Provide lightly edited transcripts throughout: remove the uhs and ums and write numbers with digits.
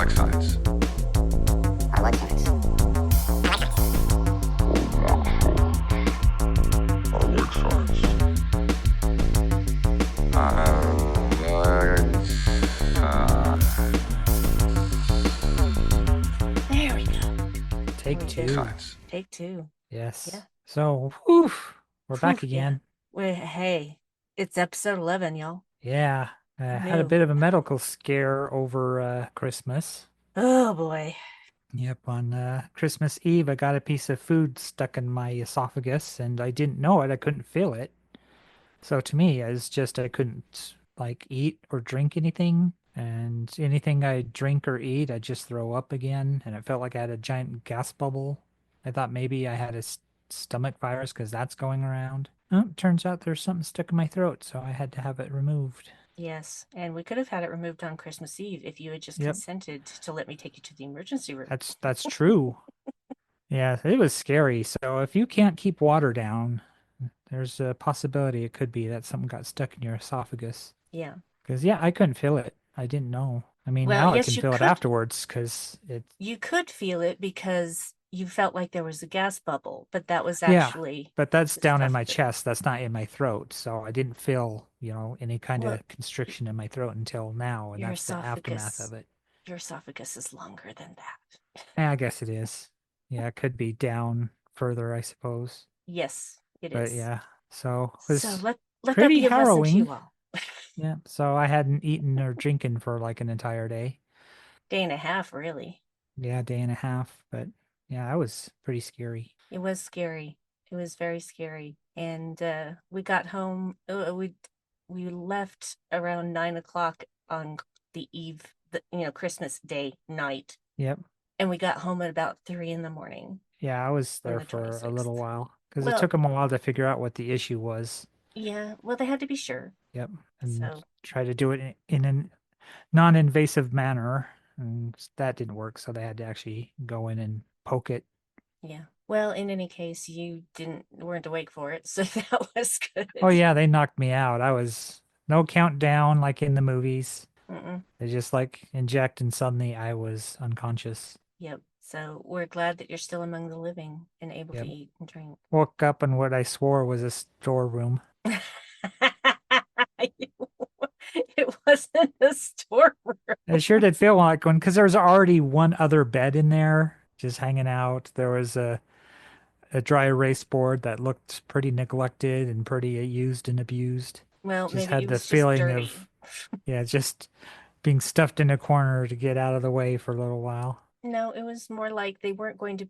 like science. I like science. I like science. There we go. Take We did. two. Science. Take two. Yeah. Yes. So, whew, we're Whew, back yeah. again. Hey, it's episode 11, y'all. Yeah. I Who had a knew? bit of a medical scare over Christmas. Oh boy. Yep, on Christmas Eve, I got a piece of food stuck in my esophagus and I didn't know it. I couldn't feel it. So to me, it's just I couldn't like eat or drink anything. And anything I drink or eat, I just throw up again. And it felt like I had a giant gas bubble. I thought maybe I had a stomach virus because that's going around. Oh, turns out there's something stuck in my throat, so I had to have it removed. Yes, and we could have had it removed on Christmas Eve if you had just Yep, consented to let me take you to the emergency room. that's true. Yeah, it was scary. So if you can't keep water down, there's a possibility it could be that something got stuck in your esophagus. Yeah. Because, yeah, I couldn't feel it. I didn't know. I mean, Well, now I yes, can you feel it could. afterwards because it, You could feel it because you felt like there was a gas bubble, but that was yeah, actually but that's the down in stuff my that. chest. That's not in my throat. So I didn't feel, any kind Well, of constriction in my throat until now. And your that's the aftermath esophagus, of it. your esophagus is longer than that. Yeah, I guess it is. Yeah, it could be down further, I suppose. Yes, it But is. yeah, so it So was let that pretty be a lesson to harrowing. you all. Yeah, so I hadn't eaten or drinking for like an entire day. Day and a half, really. Yeah, day and a half. But yeah, that was pretty scary. It was scary. It was very scary. And we got home. We left around 9 o'clock on the eve, Christmas Day night, Yep. and we got home at about 3 in the morning Yeah, I was on there the for a 26th. little while because it Well, took them a while to figure out what the issue was. yeah. Well, they had to be sure. Yep. And So try to do it in a non-invasive manner. And that didn't work, so they had to actually go in and poke it. yeah. Well, in any case, you didn't weren't awake for it, so that was Oh good. yeah, they knocked me out. I was no countdown like in the movies. Mm-mm. They just like inject and suddenly I was unconscious. Yep. So we're glad that you're still among the living and able to Yep. eat and drink. Woke up in what I swore was a storeroom. It wasn't a storeroom. It sure did feel like one because there was already one other bed in there just hanging out. There was a dry erase board that looked pretty neglected and pretty used and abused. Well, Just maybe had it the was just feeling dirty. of, yeah, just being stuffed in a corner to get out of the way for a little while. No, it was more like they weren't going to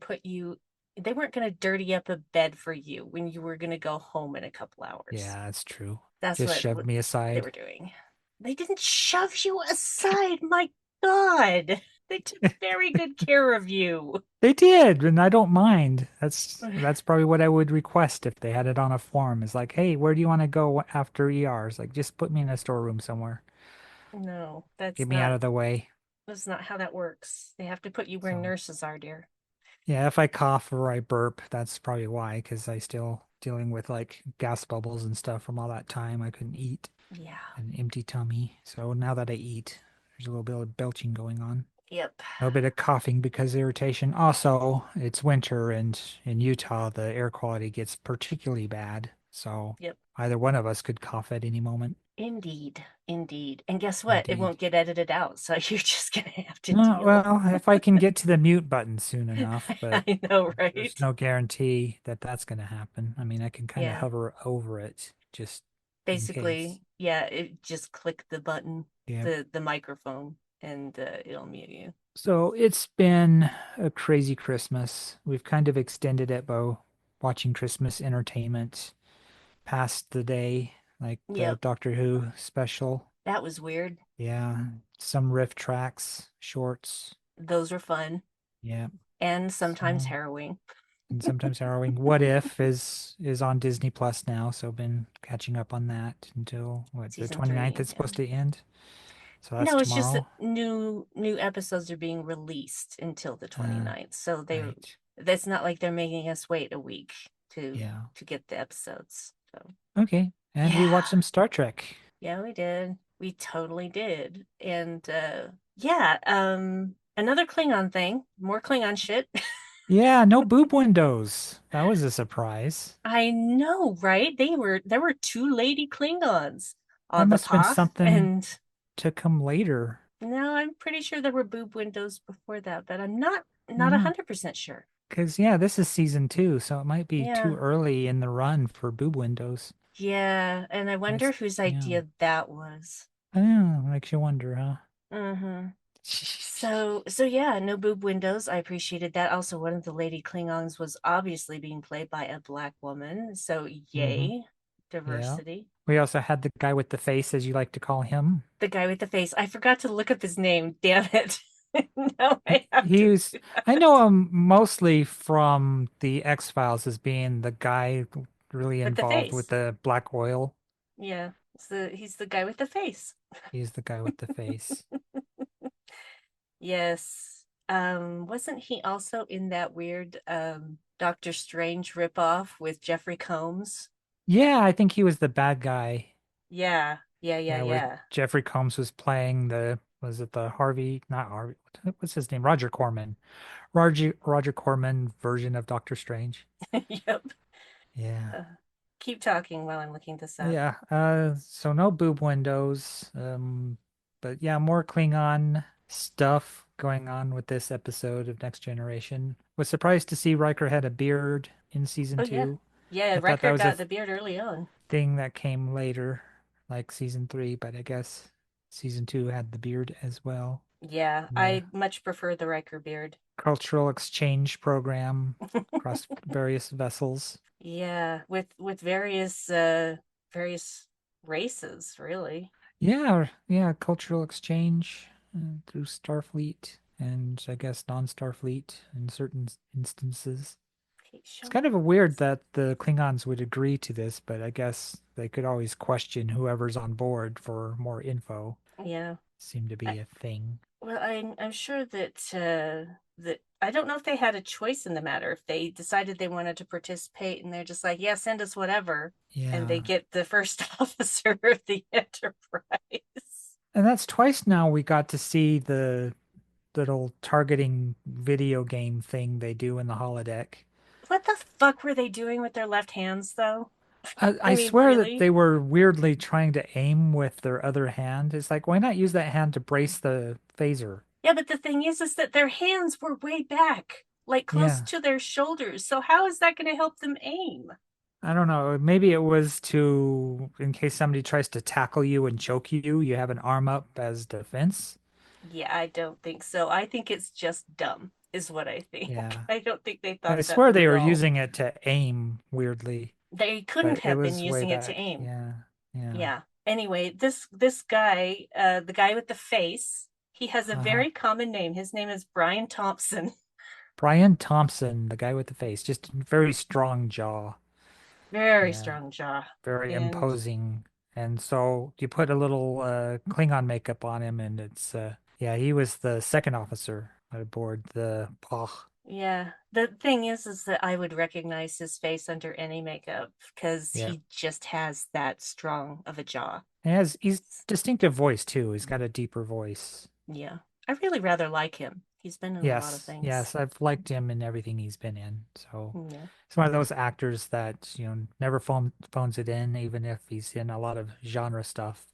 dirty up a bed for you when you were going to go home in a couple hours. Yeah, that's true. That's Just shoved what me they were aside. doing. They didn't shove you aside. My God. They took very good care of you. They did, and I don't mind. That's probably what I would request if they had it on a form. Is like, hey, where do you want to go after ERs? Like, just put me in a storeroom somewhere. No, Get me out of the way. that's not how that works. They have to put you where So, nurses are, dear. yeah, if I cough or I burp, that's probably why, because I still dealing with like gas bubbles and stuff from all that time. I couldn't eat, Yeah. an empty tummy. So now that I eat, there's a little bit of belching going on. Yep. A little bit of coughing because irritation. Also, it's winter and in Utah, the air quality gets particularly bad. So Yep. either one of us could cough at any moment. Indeed. Indeed. And guess what? It Indeed. won't get edited out. So you're just going to have to deal. Well, if I can get to the mute button soon enough, but I know, there's right? no guarantee that that's going to happen. I mean, I can kind of Yeah. hover over it just in case. Basically, yeah, it just click the button, Yeah. the microphone, and it'll mute you. So it's been a crazy Christmas. We've kind of extended it by watching Christmas entertainment past the day, like the Yep. Doctor Who special. That was weird. Yeah, some riff tracks, shorts. Those were fun Yeah. and sometimes So, harrowing. and sometimes harrowing. What If is on Disney Plus now, so been catching up on that until what, the Season 29th three. it's Yeah. supposed to end. So that's No, it's just that tomorrow. new episodes are being released until the Uh, 29th. So right. that's not like they're making us wait a week to Yeah. get the episodes. So Okay. And we yeah. watched some Star Trek. Yeah, we did. We totally did. And yeah, Another Klingon thing, more Klingon shit. Yeah, no boob windows. That was a surprise. I know, right? There were two lady Klingons That on the must have been Path, something and to come later. no, I'm pretty sure there were boob windows before that, but I'm not Yeah, 100% sure. because yeah, this is season 2, so it might be too Yeah. early in the run for boob windows. Yeah, and I wonder That's whose yeah. idea that was. I know, makes you wonder, huh? Mm-hmm. So yeah, no boob windows. I appreciated that. Also, one of the lady Klingons was obviously being played by a black woman. So hmm yay, Yeah. diversity. We also had the guy with the face, as you like to call him. The guy with the face. I forgot to look up his name. Damn it. Now I have to He's, do I know that. him mostly from the X-Files as being the guy really With the involved with face. the black oil. Yeah. He's the guy with the face. He's the guy with the face. Yes. Wasn't he also in that weird Doctor Strange ripoff with Jeffrey Combs? Yeah, I think he was the bad guy. Yeah. Yeah, where Yeah. Jeffrey Combs was playing was it the Harvey, not Harvey, what's his name? Roger Corman. Roger Corman version of Doctor Strange. Yep. Yeah. Uh, keep talking while I'm looking this up. Yeah, so no boob windows. But yeah, more Klingon stuff going on with this episode of Next Generation. Was surprised to see Riker had a beard in season Oh yeah. 2. Yeah, I thought that Riker was a got the beard early on. thing that came later, like season 3, but I guess season 2 had the beard as well. Yeah, The I much prefer the Riker beard. cultural exchange program across various vessels. Yeah, with various races, really. Yeah, yeah, cultural exchange through Starfleet and I guess non-Starfleet in certain instances. Okay, It's show kind me of weird this. that the Klingons would agree to this, but I guess they could always question whoever's on board for more info. Yeah. Seemed to I, be a thing. well, I'm sure that I don't know if they had a choice in the matter. If they decided they wanted to participate and they're just like, yeah, send us whatever, and they Yeah. get the first officer of the Enterprise. And that's twice now we got to see the little targeting video game thing they do in the holodeck. What the fuck were they doing with their left hands, though? I I mean, swear that really? they were weirdly trying to aim with their other hand. It's like, why not use that hand to brace the phaser? Yeah, but the thing is that their hands were way back, like close Yeah, to their shoulders. So how is that going to help them aim? I don't know. Maybe it was to, in case somebody tries to tackle you and choke you, you have an arm up as defense. Yeah, I don't think so. I think it's just dumb, is what I think. Yeah. I don't think they thought I that swear through they at were all. using it to aim weirdly, They couldn't but it have been was way using it to back. aim. Yeah, yeah. Yeah. Anyway, this guy, the guy with the face, he has a Uh-huh. very common name. His name is Brian Thompson. Brian Thompson, the guy with the face, just very strong jaw. Very Yeah. strong jaw. Very And imposing. And so you put a little Klingon makeup on him, and it's yeah, he was the second officer aboard the Pach. yeah, the thing is that I would recognize his face under any makeup because Yeah, he just has that strong of a jaw. and he's distinctive voice too. He's got a deeper voice. Yeah, I really rather like him. He's been in a lot of Yes, things. yes, I've liked him in everything he's been in. So Yeah. he's one of those actors that never phones it in, even if he's in a lot of genre stuff.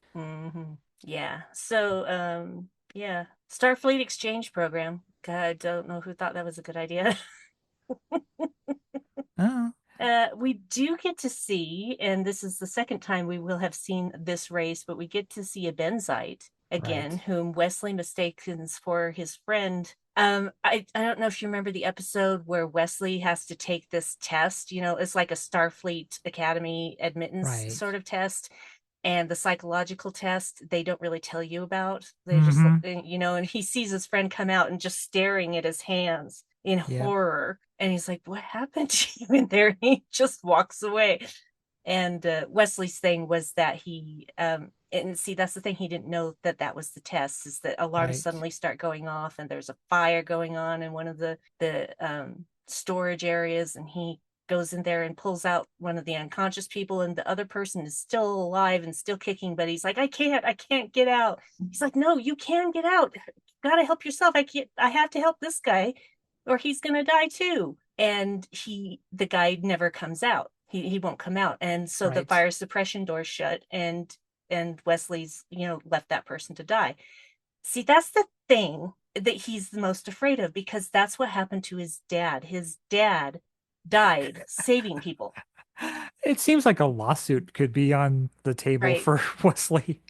Yeah. So, yeah, Starfleet exchange program. God, I don't know who thought that was a good idea. Oh, We do get to see, and this is the second time we will have seen this race, but we get to see a Benzite again, right, whom Wesley mistakes for his friend. I don't know if you remember the episode where Wesley has to take this test. You know, it's like a Starfleet Academy admittance right. sort of test. And the psychological test, they don't really tell you about. They just, Mm-hmm. and he sees his friend come out and just staring at his hands in Yep, horror. And he's like, what happened to you in there? And he just walks away. And Wesley's thing was that and see, that's the thing, he didn't know that that was the test, is that alarms right. suddenly start going off and there's a fire going on in one of the storage areas, and he goes in there and pulls out one of the unconscious people, and the other person is still alive and still kicking, but he's like, I can't get out. He's like, no, you can get out. gotta help yourself. I can't, I have to help this guy or he's gonna die too. And the guy never comes out. He won't come out. And so the Right. fire suppression door's shut and Wesley's, left that person to die. See, that's the thing that he's the most afraid of because that's what happened to his dad. His dad died saving people, It seems like a lawsuit could be on the table right? for Wesley.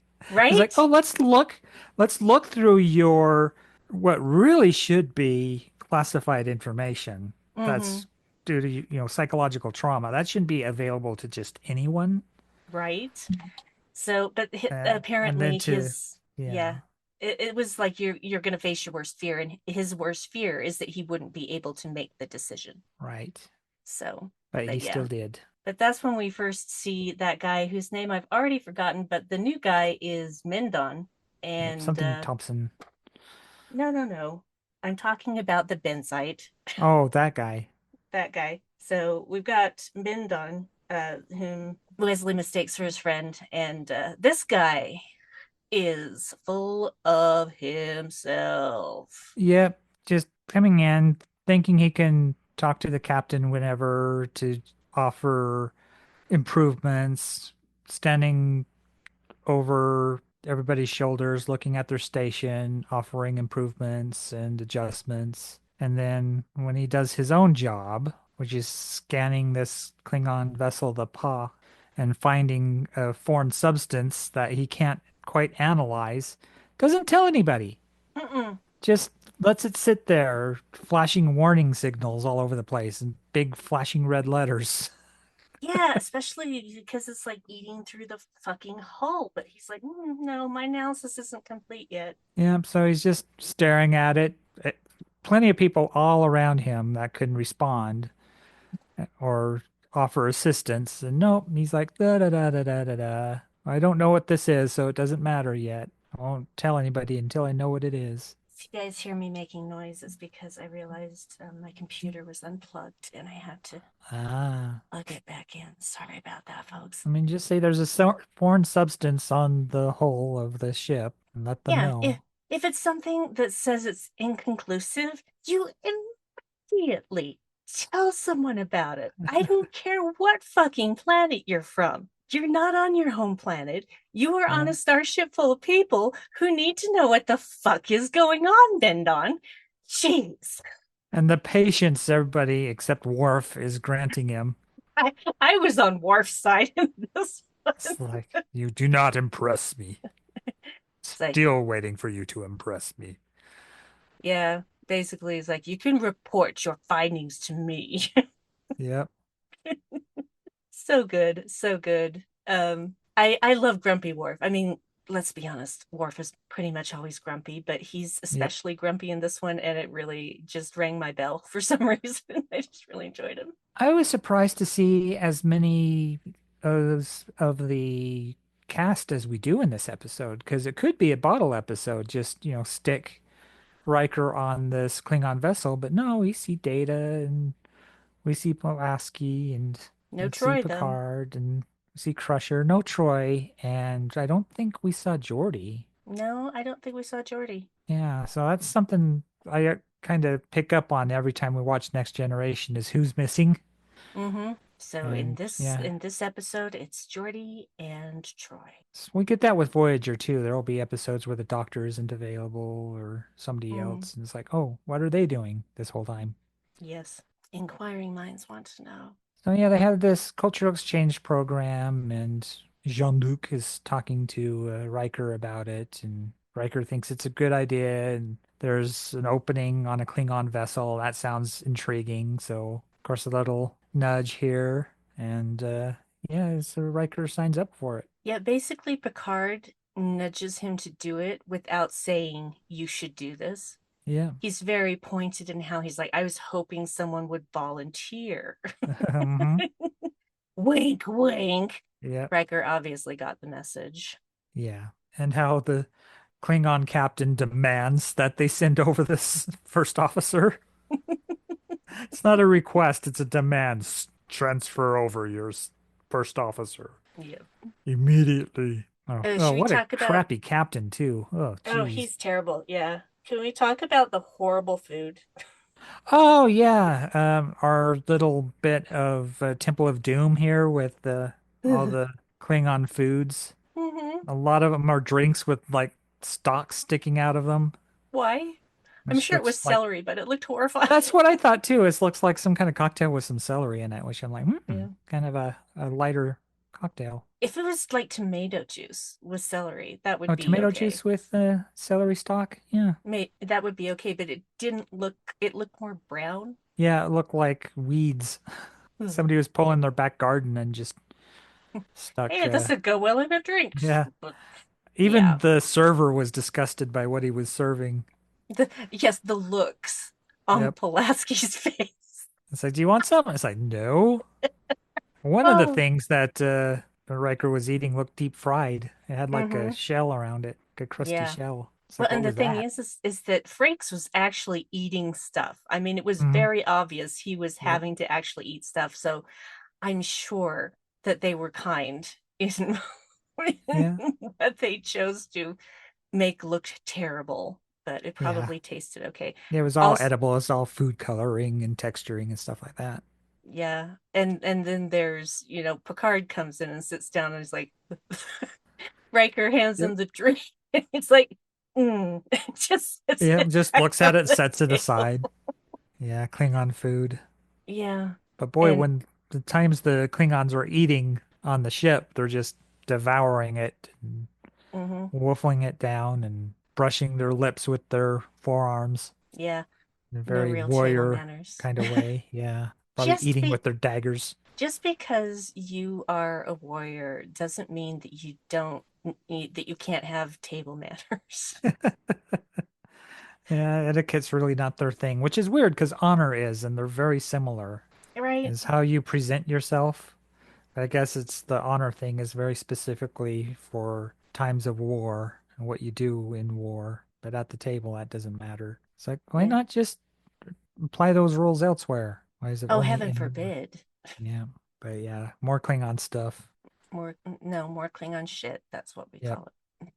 It's like, Right? oh, let's look through your what really should be classified information Mm-hmm. that's due to, psychological trauma. That shouldn't be available to just anyone. Right. So, but And then apparently to, his, yeah, yeah, it was like you're going to face your worst fear, and his worst fear is that he wouldn't be able to make the decision. right. So, But he but still yeah, did. but that's when we first see that guy whose name I've already forgotten, but the new guy is Mendon, Yep, and something Thompson. no, no, no, I'm talking about the Benzite, Oh, that guy. that guy. So we've got Mendon, whom Wesley mistakes for his friend, and this guy is full of himself. Yep, just coming in, thinking he can talk to the captain whenever to offer improvements, standing over everybody's shoulders, looking at their station, offering improvements and adjustments. And then when he does his own job, which is scanning this Klingon vessel, the Pa, and finding a foreign substance that he can't quite analyze, doesn't tell anybody. Mm-mm. Just lets it sit there, flashing warning signals all over the place and big flashing red letters. Yeah, especially because it's like eating through the fucking hull. But he's like, no, my analysis isn't complete yet. Yeah, so he's just staring at it. Plenty of people all around him that can respond or offer assistance. And nope, he's like, da da da da da da da. I don't know what this is, so it doesn't matter yet. I won't tell anybody until I know what it is. If you guys hear me making noises because I realized my computer was unplugged and I had to Ah, plug it back in. Sorry about that, folks. I mean, just say there's a foreign substance on the hull of the ship and let them Yeah, know. if it's something that says it's inconclusive, you immediately tell someone about it. I don't care what fucking planet you're from. You're not on your home planet. You are on Yeah. a starship full of people who need to know what the fuck is going on, Bendon. Jeez. And the patience everybody except Worf is granting him. I, I was on Worf's side in this one. It's like, you do not impress me. It's like, Still waiting for you to impress me. yeah, basically, it's like, you can report your findings to me. Yep. So good, so good. I love Grumpy Worf. I mean, let's be honest, Worf is pretty much always grumpy, but he's Yep. especially grumpy in this one, and it really just rang my bell for some reason. I just really enjoyed him. I was surprised to see as many of the cast as we do in this episode, because it could be a bottle episode, just, stick Riker on this Klingon vessel, but no, we see Data and we see Pulaski and No we see Troy though. Picard and we see Crusher, no Troy, and I don't think we saw Geordi. No, I don't think we saw Geordi. Yeah, so that's something I kind of pick up on every time we watch Next Generation is who's missing. Mm-hmm. So in And this yeah, in this episode, it's Geordi and Troy. so we get that with Voyager too. There will be episodes where the Doctor isn't available or somebody Mm, else, and it's like, oh, what are they doing this whole time? yes. Inquiring minds want to know. So yeah, they have this cultural exchange program, and Jean-Luc is talking to Riker about it, and Riker thinks it's a good idea, and there's an opening on a Klingon vessel. That sounds intriguing. So, of course, a little nudge here, and yeah, so Riker signs up for it. Yeah, basically Picard nudges him to do it without saying you should do this. Yeah. He's very pointed in how he's like, I was hoping someone would volunteer. hmm Wink, wink. Yeah. Riker obviously got the message. Yeah. And how the Klingon captain demands that they send over this first officer. It's not a request, it's a demand. Transfer over your first officer Yeah. immediately. Oh, Should we what a talk about? crappy captain too. Oh, Oh, jeez. he's terrible. Yeah. Can we talk about the horrible food? Oh yeah, our little bit of Temple of Doom here with all the Klingon foods. Hmm. A lot of them are drinks with like stalks sticking out of them, Why? I'm which sure it was looks like celery, but it looked horrifying. that's what I thought too. It looks like some kind of cocktail with some celery in it, which I'm like, Yeah. kind of a lighter cocktail. If it was like tomato juice with celery, that would Oh, be tomato okay. juice with celery stalk. Yeah, That would be okay, but it didn't look, it looked more brown. yeah, it looked like weeds. Ugh. Somebody was pulling their back garden and just stuck. Hey, this would go well in a drink. Yeah, But even yeah, the server was disgusted by what he was serving. yes, the looks on Yep. Pulaski's face. It's like, do you want some? It's like, no. One of the Oh, things that Riker was eating looked deep fried. It had like a mm-hmm. shell around it, like a crusty Yeah. shell. It's Well, like, what and the was thing that? is that Frakes was actually eating stuff. I mean, it was Hmm. very obvious he was Yep. having to actually eat stuff. So I'm sure that they were kind in Yeah. what they chose to make look terrible, but it Yeah. probably tasted okay. It was all Also, edible. It's all food coloring and texturing and stuff like that. yeah, and then there's, Picard comes in and sits down and he's like, Riker hands Yep. him the drink. It's like, just sits Yep. it Just right looks on at it, the sets it table. aside. Yeah. Klingon food. Yeah, But boy, and when the times the Klingons were eating on the ship, they're just devouring it and mhm, wolfing it down and brushing their lips with their forearms yeah, in a no very real table warrior manners. kind of way. Yeah. Probably Just eating be with their daggers. just because you are a warrior doesn't mean that you don't that you can't have table manners. Yeah, etiquette's really not their thing, which is weird because honor is, and they're very similar. Right? Is how you present yourself. I guess it's the honor thing is very specifically for times of war and what you do in war. But at the table, that doesn't matter. It's like, why Yeah. not just apply those rules elsewhere? Why is it Oh, only heaven in war? forbid. Yeah, but yeah, more Klingon stuff. More, no, more Klingon shit. That's what we Yep. call it.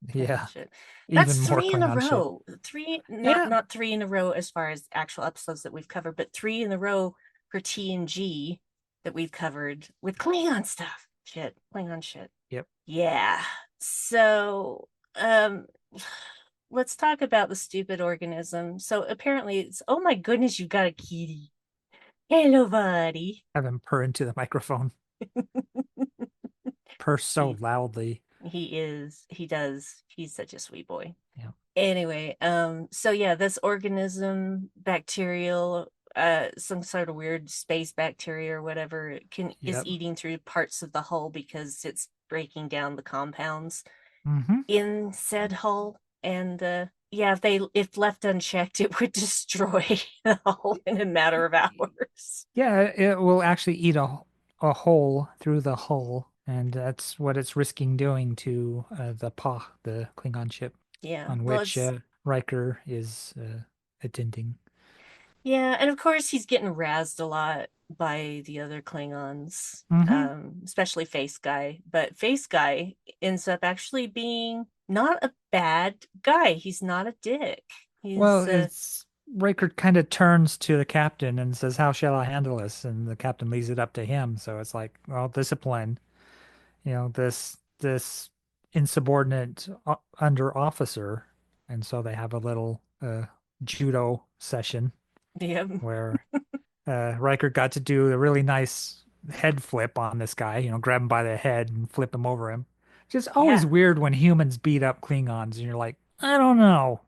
Klingon Yeah, shit. That's even more three in a Klingon shit. row. Three, not Yeah, not three in a row as far as actual episodes that we've covered, but three in a row for TNG that we've covered with Klingon stuff. Shit, Klingon shit. yep. Yeah. So, um, let's talk about the stupid organism. So apparently it's, oh my goodness, you got a kitty. Hello, buddy. Have him purr into the microphone. Purr so He loudly. he does. He's such a sweet boy. Yeah. Anyway, so yeah, this organism, bacterial, some sort of weird space bacteria or whatever, is Yep. eating through parts of the hull because it's breaking down the compounds Hmm. in said hull. And yeah, if left unchecked, it would destroy the hull in a matter of hours. Yeah, it will actually eat a hole through the hull, and that's what it's risking doing to the Pa, the Klingon ship Yeah. on Well, which it's Riker is attending. yeah, and of course he's getting razzed a lot by the other Klingons, Hmm. especially Face Guy. But Face Guy ends up actually being not a bad guy. He's not a dick. Well, He's it's Riker kind of turns to the captain and says, "How shall I handle this?" And the captain leaves it up to him. So it's like, well, discipline. This insubordinate under officer, and so they have a little judo session yeah, where Riker got to do a really nice head flip on this guy, grab him by the head and flip him over him. Just always yeah. weird when humans beat up Klingons, and you're like, I don't know.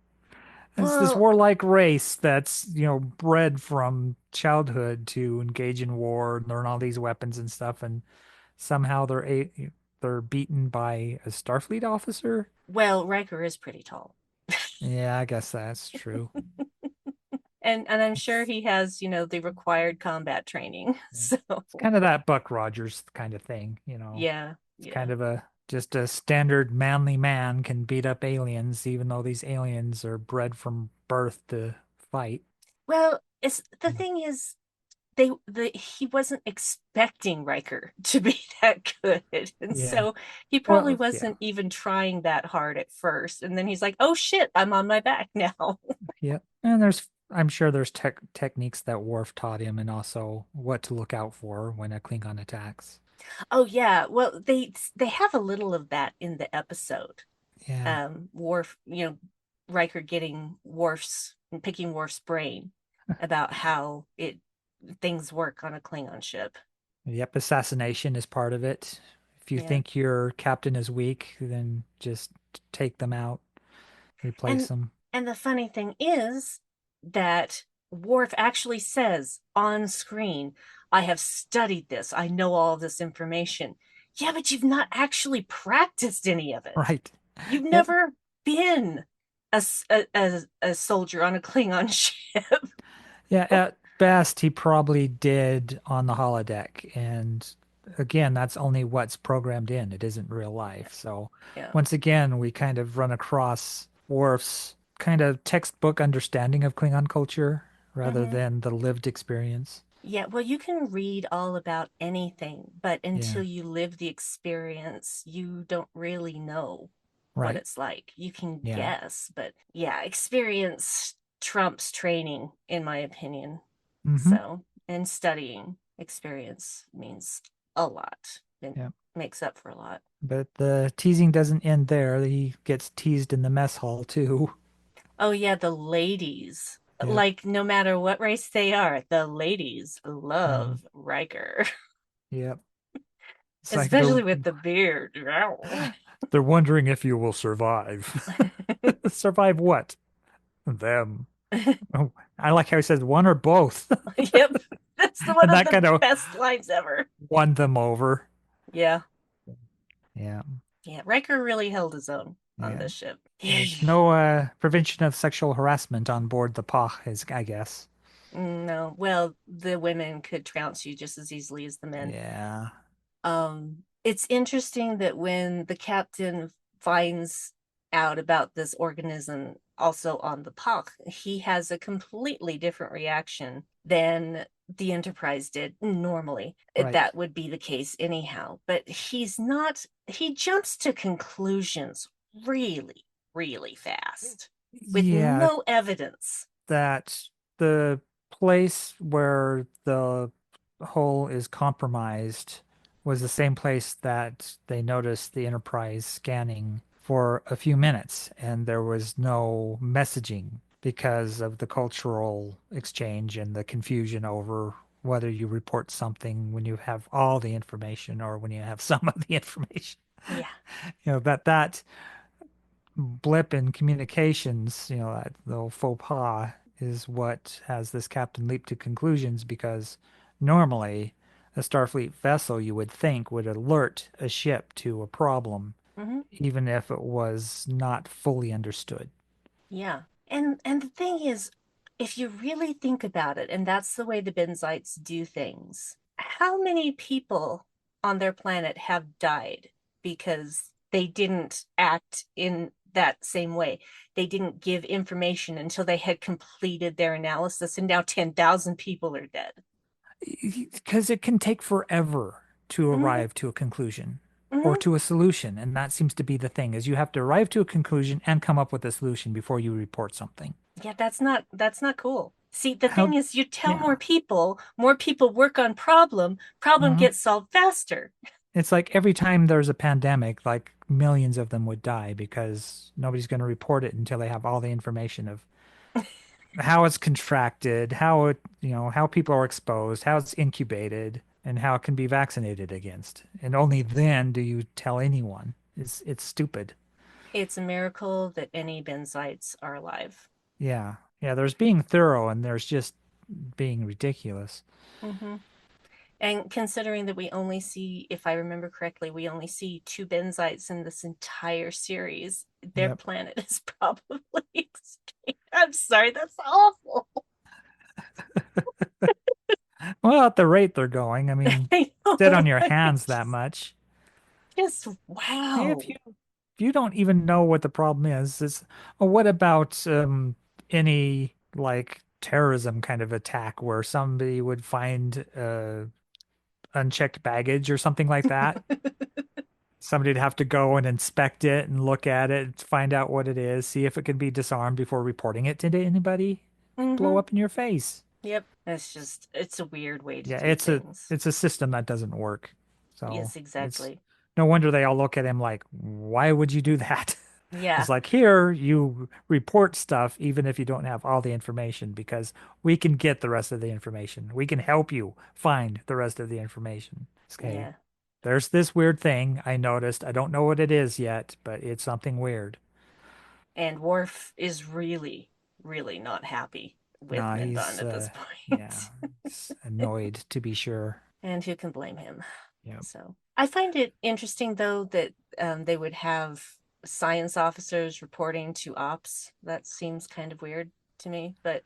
It's this Well, warlike race that's, bred from childhood to engage in war and learn all these weapons and stuff, and somehow they're beaten by a Starfleet officer. Riker is pretty tall. Yeah, I guess that's true. And I'm sure It's he has, the required combat training. yeah. So It's kind of that Buck Rogers kind of thing. yeah, It's yeah. kind of just a standard manly man can beat up aliens, even though these aliens are bred from birth to fight. Well, it's the Mm. thing is he wasn't expecting Riker to be that good. And Yeah. so he probably Well, yeah. wasn't even trying that hard at first. And then he's like, oh shit, I'm on my back now. Yeah. And I'm sure there's techniques that Worf taught him and also what to look out for when a Klingon attacks. Oh yeah. Well, they have a little of that in the episode. Yeah. Worf, Riker getting picking Worf's brain about how it things work on a Klingon ship. Yep, assassination is part of it. If you Yeah. think your captain is weak, then just take them out, replace And them. and the funny thing is that Worf actually says on screen, I have studied this. I know all this information. Yeah, but you've not actually practiced any of it. Right. You've Yep. never been a soldier on a Klingon ship. Yeah, at best, he probably did on the holodeck. And again, that's only what's programmed in. It isn't real life. So Yeah. once again, we kind of run across Worf's kind of textbook understanding of Klingon culture rather Hmm. than the lived experience. Yeah, well, you can read all about anything, but Yeah, until you live the experience, you don't really know what right. it's like. You can Yeah. guess, but yeah, experience trumps training, in my opinion. Hmm. So, and studying experience means a lot. It Yeah. makes up for a lot. But the teasing doesn't end there. He gets teased in the mess hall too. Oh, yeah, the ladies. Yep. Like, no matter what race they are, the ladies Mm, love Riker, yep. It's like especially with the beard. they're wondering if you will survive. Survive what? Them. Oh, I like how he says one or both. Yep. That's the one And of that the kind of best lines ever. won them over. Yeah. Yeah. Yeah. Riker really held his own on Yeah. this ship. There's no prevention of sexual harassment on board the PAH, is, I guess. No. Well, the women could trounce you just as easily as the men. Yeah. It's interesting that when the captain finds out about this organism also on the Puck, he has a completely different reaction than the Enterprise did normally. Right. That would be the case anyhow. But he's not, he jumps to conclusions really, really fast with Yeah, no evidence. that the place where the hull is compromised was the same place that they noticed the Enterprise scanning for a few minutes, and there was no messaging because of the cultural exchange and the confusion over whether you report something when you have all the information or when you have some of the information. Yeah. That blip in communications, that little faux pas is what has this captain leap to conclusions because normally a Starfleet vessel you would think would alert a ship to a problem, Hmm. even if it was not fully understood. Yeah. And the thing is, if you really think about it, and that's the way the Benzites do things, how many people on their planet have died because they didn't act in that same way? They didn't give information until they had completed their analysis, and now 10,000 people are dead. Because it can take forever to Hmm. arrive to a conclusion or Hmm. to a solution, and that seems to be the thing is you have to arrive to a conclusion and come up with a solution before you report something. Yeah, that's not cool. See, the thing How, is, you tell yeah. more people work on problem Mhm. gets solved faster. It's like every time there's a pandemic, like millions of them would die because nobody's going to report it until they have all the information of how it's contracted, how people are exposed, how it's incubated, and how it can be vaccinated against. And only then do you tell anyone. It's stupid. It's a miracle that any Benzites are alive. Yeah. Yeah, there's being thorough and there's just being ridiculous. Hmm. And considering that we only see, if I remember correctly, we only see two Benzites in this entire series, their Yep. planet is probably extinct. I'm sorry, that's awful. Well, at the rate they're going, I mean, I sit on know, your but hands it's that much. just If wow. you don't even know what the problem is, it's well, what about any like terrorism kind of attack where somebody would find unchecked baggage or something like that. Somebody'd have to go and inspect it and look at it, find out what it is, see if it can be disarmed before reporting it to anybody. Blow Mm-hmm. up in your face. Yep. It's a weird way to Yeah, do things. it's a system that doesn't work. So Yes, it's exactly. no wonder they all look at him like, why would you do that? Yeah. It's like here you report stuff even if you don't have all the information because we can get the rest of the information. We can help you find the rest of the information. Okay. Yeah. There's this weird thing I noticed. I don't know what it is yet, but it's something weird. And Worf is really, really not happy with Nah, Minbun he's at this yeah, point. he's annoyed to be sure. And who can blame him? Yep. So I find it interesting, though, that they would have science officers reporting to ops. That seems kind of weird to me, but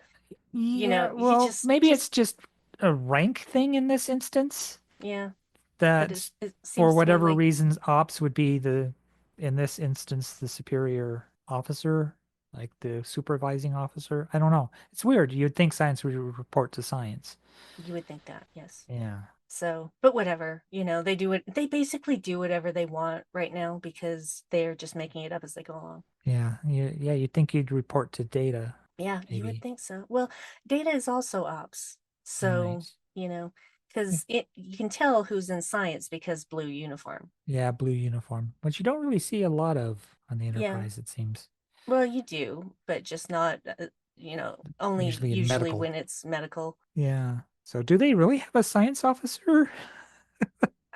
Yeah, you well, maybe it's just just a rank thing in this instance yeah. But that it for seems to me whatever like reasons ops would be in this instance the superior officer, like the supervising officer. I don't know. It's weird. You'd think science would report to science. you would think that, yes. Yeah. So, but whatever, they do it. They basically do whatever they want right now because they're just making it up as they go along. Yeah. Yeah, you'd think you'd report to data, Yeah, you would maybe. think so. Well, data is also ops. Right. So, because it you can tell who's in science because blue uniform. Yeah, blue uniform, which you don't really see a lot of on the Yeah. Enterprise, it seems. Well, you do, but just not, only Usually in usually medical. when it's medical. Yeah. So do they really have a science officer?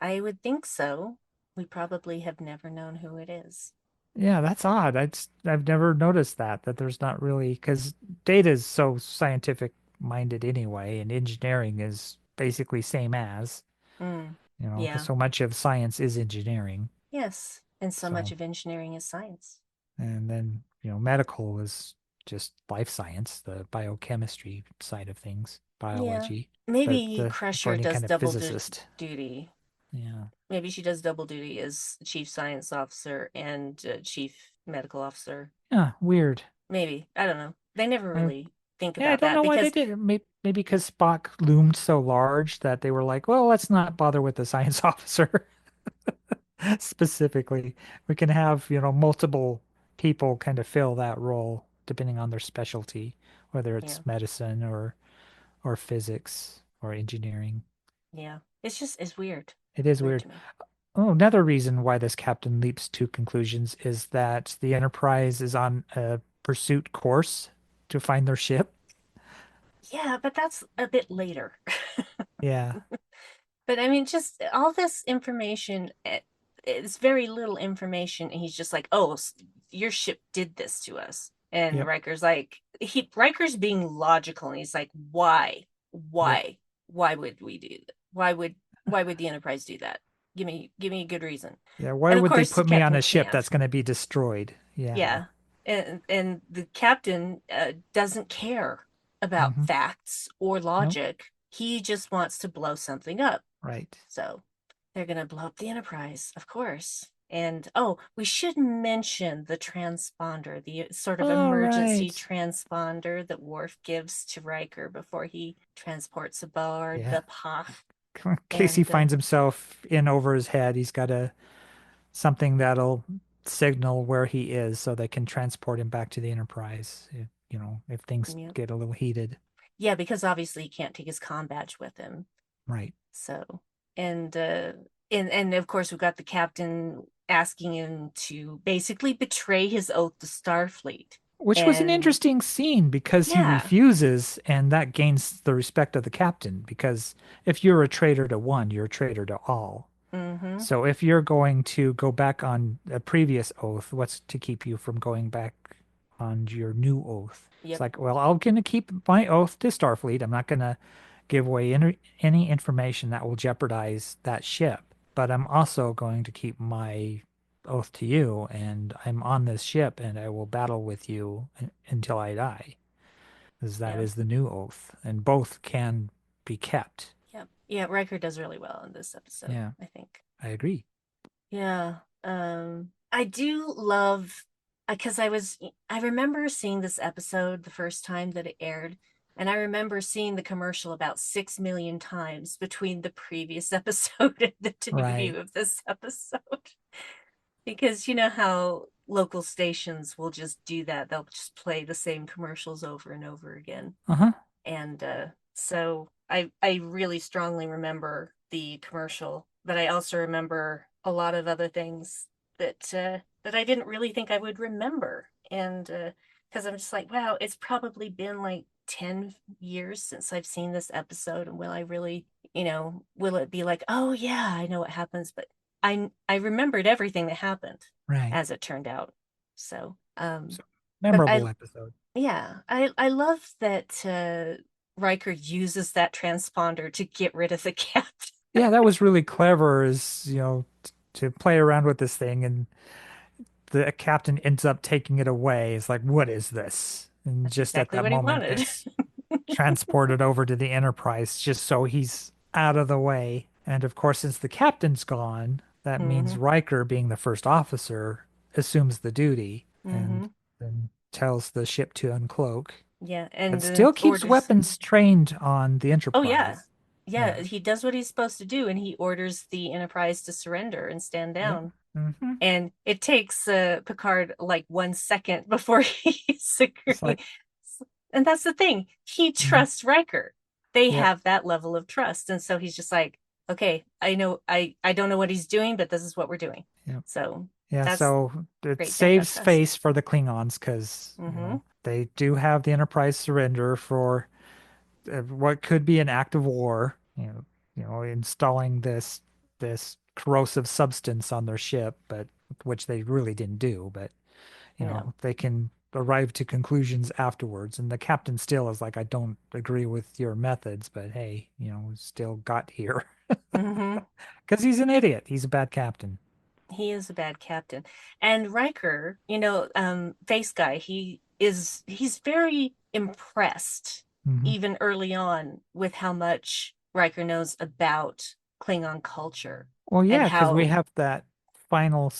I would think so. We probably have never known who it is. Yeah, that's odd. I've never noticed that there's not really because data is so scientific minded anyway, and engineering is basically same as, Mm, because yeah. so much of science is engineering. Yes. And so much So, of engineering is science. and then, medical is just life science, the biochemistry side of things, Yeah. biology. But Maybe for Crusher any does kind of double physicist. duty. Yeah. Maybe she does double duty as chief science officer and chief medical officer. Yeah, weird. Maybe. I don't know. They never I really think Yeah, I about don't that know why they because, did it. Maybe because Spock loomed so large that they were like, well, let's not bother with the science officer specifically. We can have, multiple people kind of fill that role depending on their specialty, whether yeah, it's medicine or physics or engineering. yeah. It's weird. It is Weird weird. to me. Oh, another reason why this captain leaps to conclusions is that the Enterprise is on a pursuit course to find their ship. Yeah, but that's a bit later. Yeah. But I mean, just all this information, it's very little information. And he's just like, oh, your ship did this to us. And Yep. Riker's being logical. And he's like, why? Yep. Why would we do that? Why would the Enterprise do that? Give me a good reason. Yeah, why And of would they course, put me on Captain a ship can't. that's going to be destroyed? Yeah. Yeah. And the captain doesn't care about Hmm. facts or Nope. logic. He just wants to blow something up. Right. So they're going to blow up the Enterprise, of course. And oh, we should mention the transponder, the sort of All emergency right. transponder that Worf gives to Riker before he transports aboard Yeah. the PAH. In case he And finds himself in over his head, he's got a something that'll signal where he is so they can transport him back to the Enterprise if things yeah, get a little heated. yeah, because obviously he can't take his comm badge with him. Right. So, and and of course we've got the captain asking him to basically betray his oath to Starfleet. Which was an And interesting scene because he yeah, refuses, and that gains the respect of the captain. Because if you're a traitor to one, you're a traitor to all. mm-hmm, So if you're going to go back on a previous oath, what's to keep you from going back on your new oath? It's yep, like, well, I'm going to keep my oath to Starfleet. I'm not going to give away any information that will jeopardize that ship, but I'm also going to keep my oath to you, and I'm on this ship, and I will battle with you until I die, because that yeah, is the new oath, and both can be kept. yep, yeah. Riker does really well in this episode, Yeah, I think. I agree. Yeah, I do love because I remember seeing this episode the first time that it aired, And I remember seeing the commercial about 6 million times between the previous episode and the Right. debut of this episode. Because you know how local stations will just do that. They'll just play the same commercials over and over again. Uh-huh. And so I really strongly remember the commercial, but I also remember a lot of other things that I didn't really think I would remember. And because I'm just like, wow, it's probably been like 10 years since I've seen this episode. And will I really, will it be like, oh yeah, I know what happens, but I remembered everything that happened Right. as it turned out. So So but I memorable episode. yeah, I love that Riker uses that transponder to get rid of the captain. Yeah, that was really clever is, to play around with this thing and the captain ends up taking it away. It's like, what is this? And That's just at exactly that what he moment wanted. gets transported over to the Enterprise just so he's out of the way. And of course, since the captain's gone, that means Hmm. Riker, being the first officer, assumes the duty and Hmm. then tells the ship to uncloak, Yeah, but and still keeps orders. weapons trained on the Oh yeah, Enterprise. yeah. Yeah. He does what he's supposed to do, and he orders the Enterprise to surrender and stand Yep. down. Hmm. And it takes Picard like 1 second before he's It's agreeing. like, And that's the thing. He mhm. trusts Riker. They Yep. have that level of trust. And so he's just like, okay, I know I don't know what he's doing, but this is what we're doing. Yep. So Yeah, that's so it great to have that saves trust. face for the Klingons because, Mm-hmm. they do have the Enterprise surrender for what could be an act of war, installing this corrosive substance on their ship, but which they really didn't do, but No. they can arrive to conclusions afterwards. And the captain still is like, I don't agree with your methods, but hey, still got here Mm-hmm. because he's an idiot. He's a bad captain. He is a bad captain. And Riker, face guy, he's very impressed Hmm. even early on with how much Riker knows about Klingon culture Well, and yeah, because we how, have that final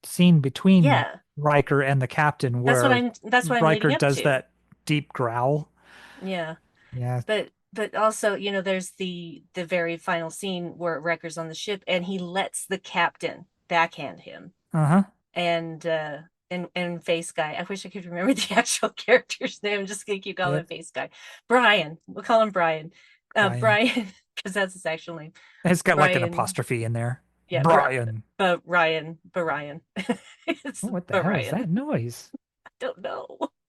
scene between yeah, Riker and the captain where that's what I'm Riker leading up does to. that deep growl. Yeah. Yeah. But also, there's the very final scene where Riker's on the ship and he lets the captain backhand him. Uh-huh. And and face guy. I wish I could remember the actual character's name. I'm just gonna keep calling him Yep. face guy. Brian. We'll call him Brian. Brian. Brian, because that's his actual name. It's got like an Brian. apostrophe in there. Yeah, Brian. Ryan, but Ryan. It's Oh, what the hell is Brian. that noise? I don't know.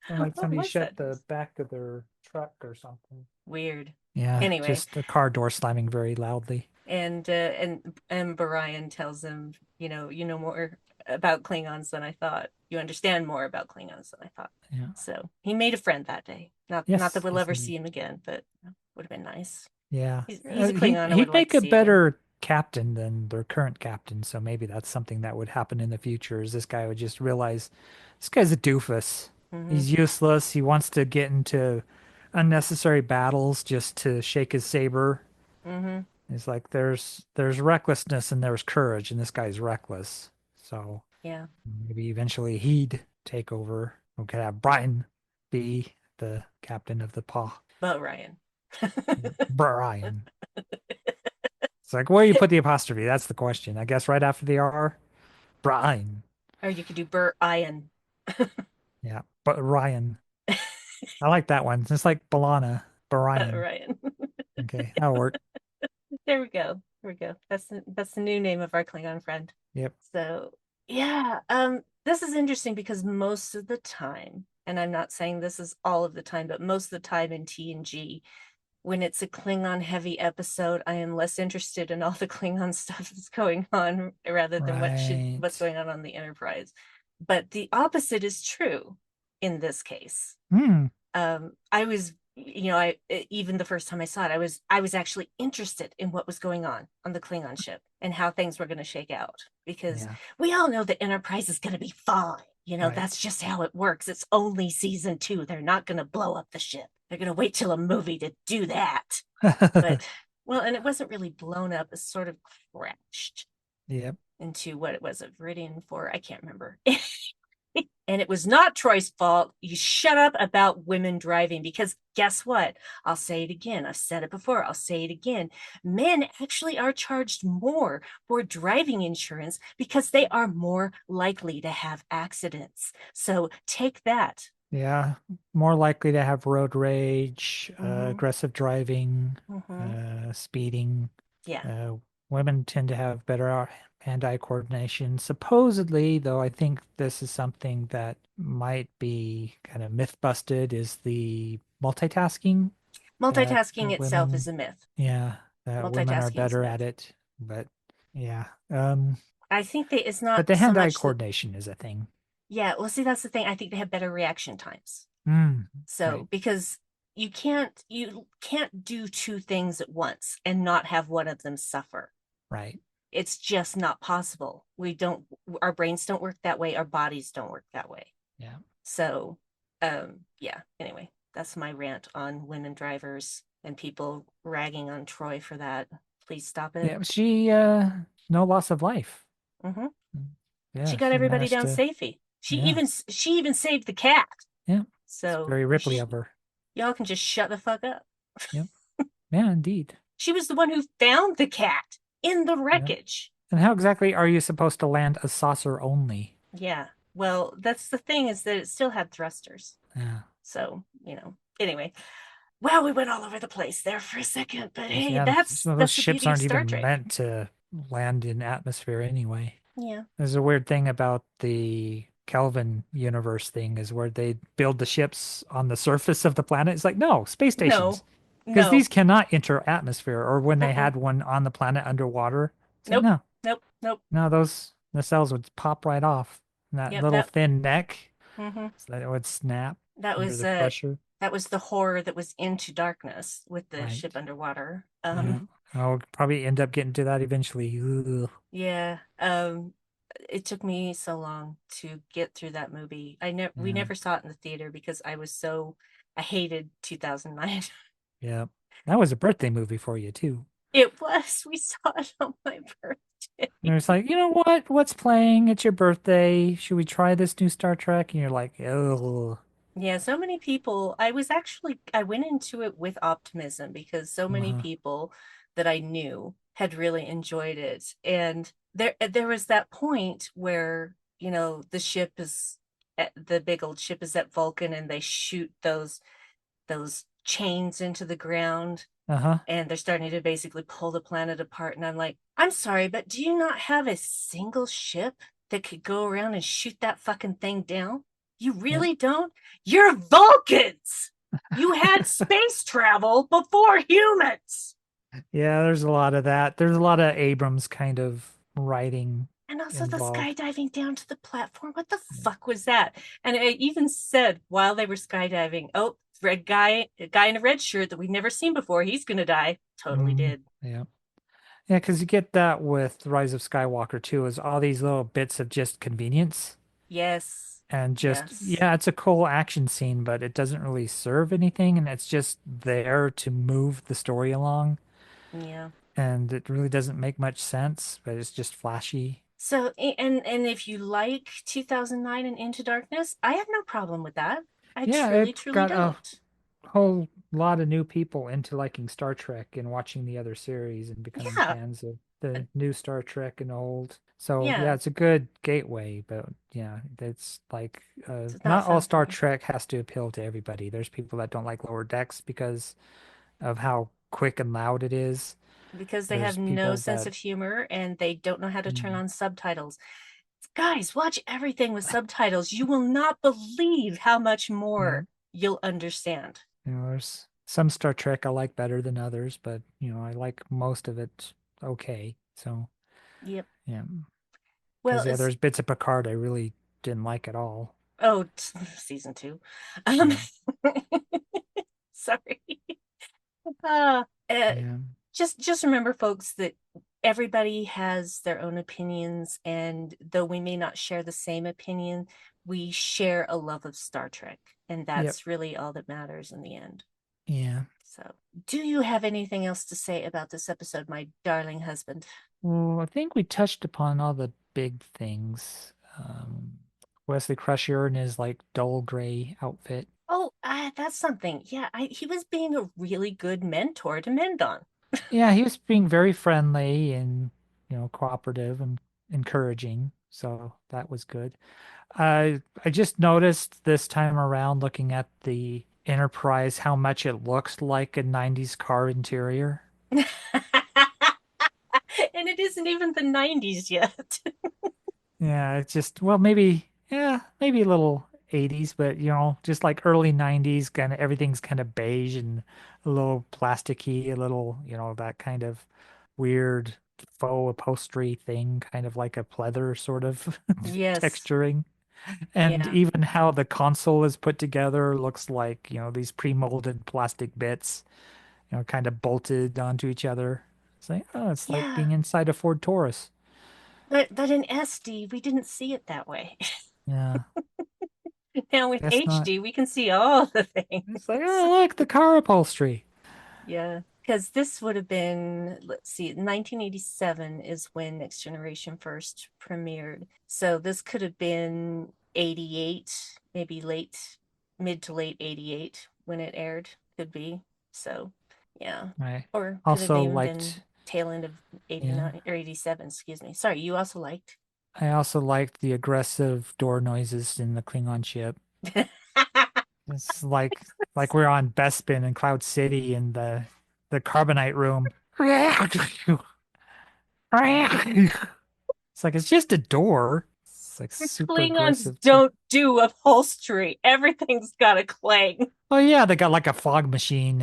Sound like What somebody was shut that? the back of their truck or something. Weird. Yeah, Anyway, just the car door slamming very loudly. and Brian tells him, you know more about Klingons than I thought. You understand more about Klingons than I thought. Yeah. So he made a friend that day. Not that Yes, we'll yes, ever indeed. see him again, but would have been nice. Yeah. He's a He Klingon I would he'd like make to a see again. better captain than their current captain, so maybe that's something that would happen in the future, is this guy would just realize this guy's a doofus. Hmm. He's useless. He wants to get into unnecessary battles just to shake his saber. Hmm. It's like there's recklessness and there's courage, and this guy's reckless. So Yeah, maybe eventually he'd take over. We could have Brian be the captain of the paw. but Ryan. Brian. It's like, where you put the apostrophe? That's the question. I guess right after the R. Brian. Or you could do Bur Ian. Yeah. But Ryan. I like that one. It's like Balana. But Brian. Ryan. Okay, that'll work. There we go. There we go. That's the new name of our Klingon friend. Yep. So yeah, this is interesting because most of the time, and I'm not saying this is all of the time, but most of the time in TNG, when it's a Klingon heavy episode, I am less interested in all the Klingon stuff that's going on rather than what's Right. going on the Enterprise. But the opposite is true in this case. Hmm. I was, I even the first time I saw it, I was actually interested in what was going on the Klingon ship and how things were going to shake out because Yeah. we all know the Enterprise is going to be fine. Right. That's just how it works. It's only season 2. They're not going to blow up the ship. They're going to wait till a movie to do that. But well, and it wasn't really blown up. It sort of crashed Yep. into what it was a Viridian 4. I can't remember. And it was not Troy's fault. You shut up about women driving, because guess what? I'll say it again. I've said it before. I'll say it again. Men actually are charged more for driving insurance because they are more likely to have accidents. So take that. Yeah, more likely to have road rage, Mm-hmm. aggressive driving, Mm-hmm. speeding. Yeah. Uh, Women tend to have better hand-eye coordination. Supposedly, though, I think this is something that might be kind of myth busted, is the multitasking that Multitasking itself is women, a myth. yeah, that women are Multitasking is a better myth. at it. But yeah, I think that it's not but the so hand-eye much that, coordination is a thing. yeah, well, see, that's the thing. I think they have better reaction times. Mm, right, So because you can't do two things at once and not have one of them suffer. right. It's just not possible. We don't Our brains don't work that way, our bodies don't work that way. Yeah. So yeah, anyway, that's my rant on women drivers and people ragging on Troy for that. Please stop it. Yeah, she no loss of life. Hmm. Mm. She Yeah, got she everybody managed down to. safely. Yeah, She even saved the cat. yeah. It's So very Ripley of her. y'all can just shut the fuck up. Yep. Yeah, indeed. She was the one who found the cat in the Yeah. wreckage. And how exactly are you supposed to land a saucer only? Yeah. Well, that's the thing, is that it still had thrusters. Yeah. So, anyway. Well, we went all over the place there for a second, but Because, hey, yeah, that's some of those that's the ships beauty of aren't Star even Trek. meant to land in atmosphere anyway. Yeah. There's a weird thing about the Kelvin universe thing is where they build the ships on the surface of the planet. It's like, no, space stations. No. Because No. these cannot enter atmosphere. Or when they Mm-mm. had one on the planet underwater, it's like, Nope. no, Nope. Nope. no, those nacelles would pop right off. And that Yep. little thin neck, Mhm. so that it would snap That under was the pressure. that was the horror that was Into Darkness with the Right. ship underwater. Yeah. I'll probably end up getting to that eventually. Ugh. Yeah. It took me so long to get through that movie. We Yeah. never saw it in the theater because I hated 2009. Yeah. That was a birthday movie for you too. It was. We saw it on my birthday. And it's like, you know what? What's playing? It's your birthday. Should we try this new Star Trek? And you're like, oh, Yeah, so many people. I went into it with optimism because so many uh-huh. people that I knew had really enjoyed it. And there was that point where, the big old ship is at Vulcan, and they shoot those chains into the ground, Uh-huh. and they're starting to basically pull the planet apart. And I'm like, I'm sorry, but do you not have a single ship that could go around and shoot that fucking thing down? You Yep. really don't? You're Vulcans. You had space travel before humans. Yeah, there's a lot of that. There's a lot of Abrams kind of writing And also the involved. skydiving down to the platform. What the Yeah. fuck was that? And I even said while they were skydiving, oh, red guy, a guy in a red shirt that we've never seen before, he's gonna die. Totally Mm, did. yeah. Yeah, because you get that with Rise of Skywalker too, is all these little bits of just convenience. Yes. And just, Yes. yeah, it's a cool action scene, but it doesn't really serve anything, and it's just there to move the story along. Yeah. And it really doesn't make much sense, but it's just flashy. So, and if you like 2009 and Into Darkness, I have no problem with that. I Yeah, truly, it truly got a don't. whole lot of new people into liking Star Trek and watching the other series and becoming Yeah. fans of the new Star Trek and old. So yeah, Yeah. it's a good gateway, but yeah, it's like It's not not all so for Star me Trek has to appeal to everybody. There's people that don't like Lower Decks because of how quick and loud it is. because they have There's no people sense that of humor and they don't know how to turn mm, on subtitles. Guys, watch everything with subtitles. You will not believe how much yeah, more you'll understand. there's some Star Trek I like better than others, but I like most of it okay. So Yep. yeah. Well, Because yeah, there's bits of Picard I really didn't like at all. season two. Um, Yeah, sorry. Uh, uh, yeah, just remember, folks, that everybody has their own opinions, and though we may not share the same opinion, we share a love of Star Trek, and yep, that's really all that matters in the end. yeah. So, do you have anything else to say about this episode, my darling husband? Well, I think we touched upon all the big things. Wesley Crusher in his like dull gray outfit. Oh, that's something. Yeah, he was being a really good mentor to mend on. Yeah, he was being very friendly and cooperative and encouraging, so that was good. I just noticed this time around looking at the Enterprise how much it looks like a 90s car interior. And it isn't even the 90s yet. Yeah, it's just, well, maybe, yeah, maybe a little 80s, but just like early 90s, kind of everything's kind of beige and a little plasticky, a little, that kind of weird faux upholstery thing, kind of like a pleather sort of Yes. texturing. And Yeah. even how the console is put together looks like, these pre-molded plastic bits, kind of bolted onto each other. It's like, oh, it's like Yeah. being inside a Ford Taurus. But in SD, we didn't see it that way. Yeah, Now with guess not. HD, we can see all the things. It's like, oh, look, the car upholstery. Yeah, because this would have been, let's see, 1987 is when Next Generation first premiered. So this could have been 88, maybe mid to late 88 when it aired, could be. So, yeah. I Or could have also even liked, been tail end of yeah, 89 or 87, excuse me. Sorry, you also liked. I also liked the aggressive door noises in the Klingon ship. It's like we're on Bespin in Cloud City in the carbonite room. It's like it's just a door. It's like super Klingons aggressive too. don't do upholstery. Everything's got a clang. Oh yeah, they got like a fog machine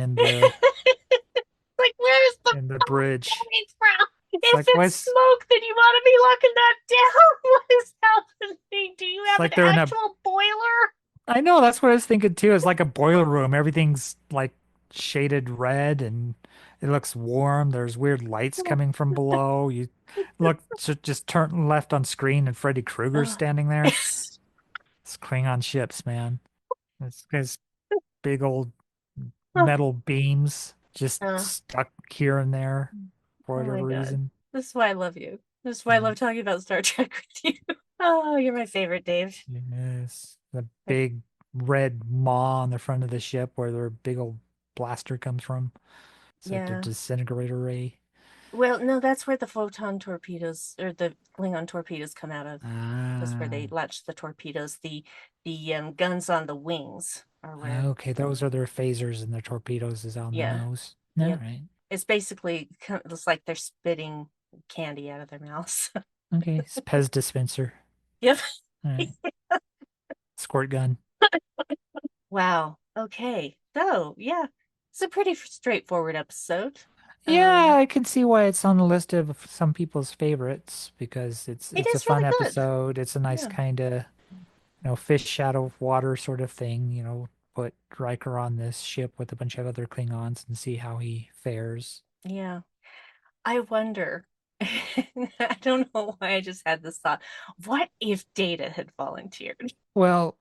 Like, where's the in the smoke bridge. coming from? It's If like it's what's smoke, then you want to be locking that down. What is happening? Do you it's have an like they're in a actual boiler? I know that's what I was thinking too. It's like a boiler room. Everything's like shaded red and it looks warm. There's weird lights coming from below. You look just turn left on screen and Freddy Krueger's Oh. standing there. It's Klingon ships, man. It's big old metal beams just Oh, stuck here and there for oh my whatever God. reason. This is why I love you. This is why I Yeah. love talking about Star Trek with you. Oh, you're my favorite, Dave. Yes. The Like, big red maw on the front of the ship where their big old blaster comes from. It's like their yeah. disintegrator ray. Well, no, that's where the photon torpedoes or the Klingon torpedoes come out of. That's where Ah, they latch the torpedoes. The guns on the wings are where, okay. Those are their phasers and their torpedoes is on the yeah. nose. All Yep. right. It's basically it's like they're spitting candy out of their mouths. Okay. It's Pez dispenser. Yep. All right. Squirt gun. Wow. Okay. So, yeah, it's a pretty straightforward episode. Yeah, I can see why it's on the list of some people's favorites because it's It it's a is fun really good. episode. It's a nice Yeah. kind of, fish out of water sort of thing, put Riker on this ship with a bunch of other Klingons and see how he fares. Yeah. I wonder. I don't know why I just had this thought. What if Data had volunteered? Well,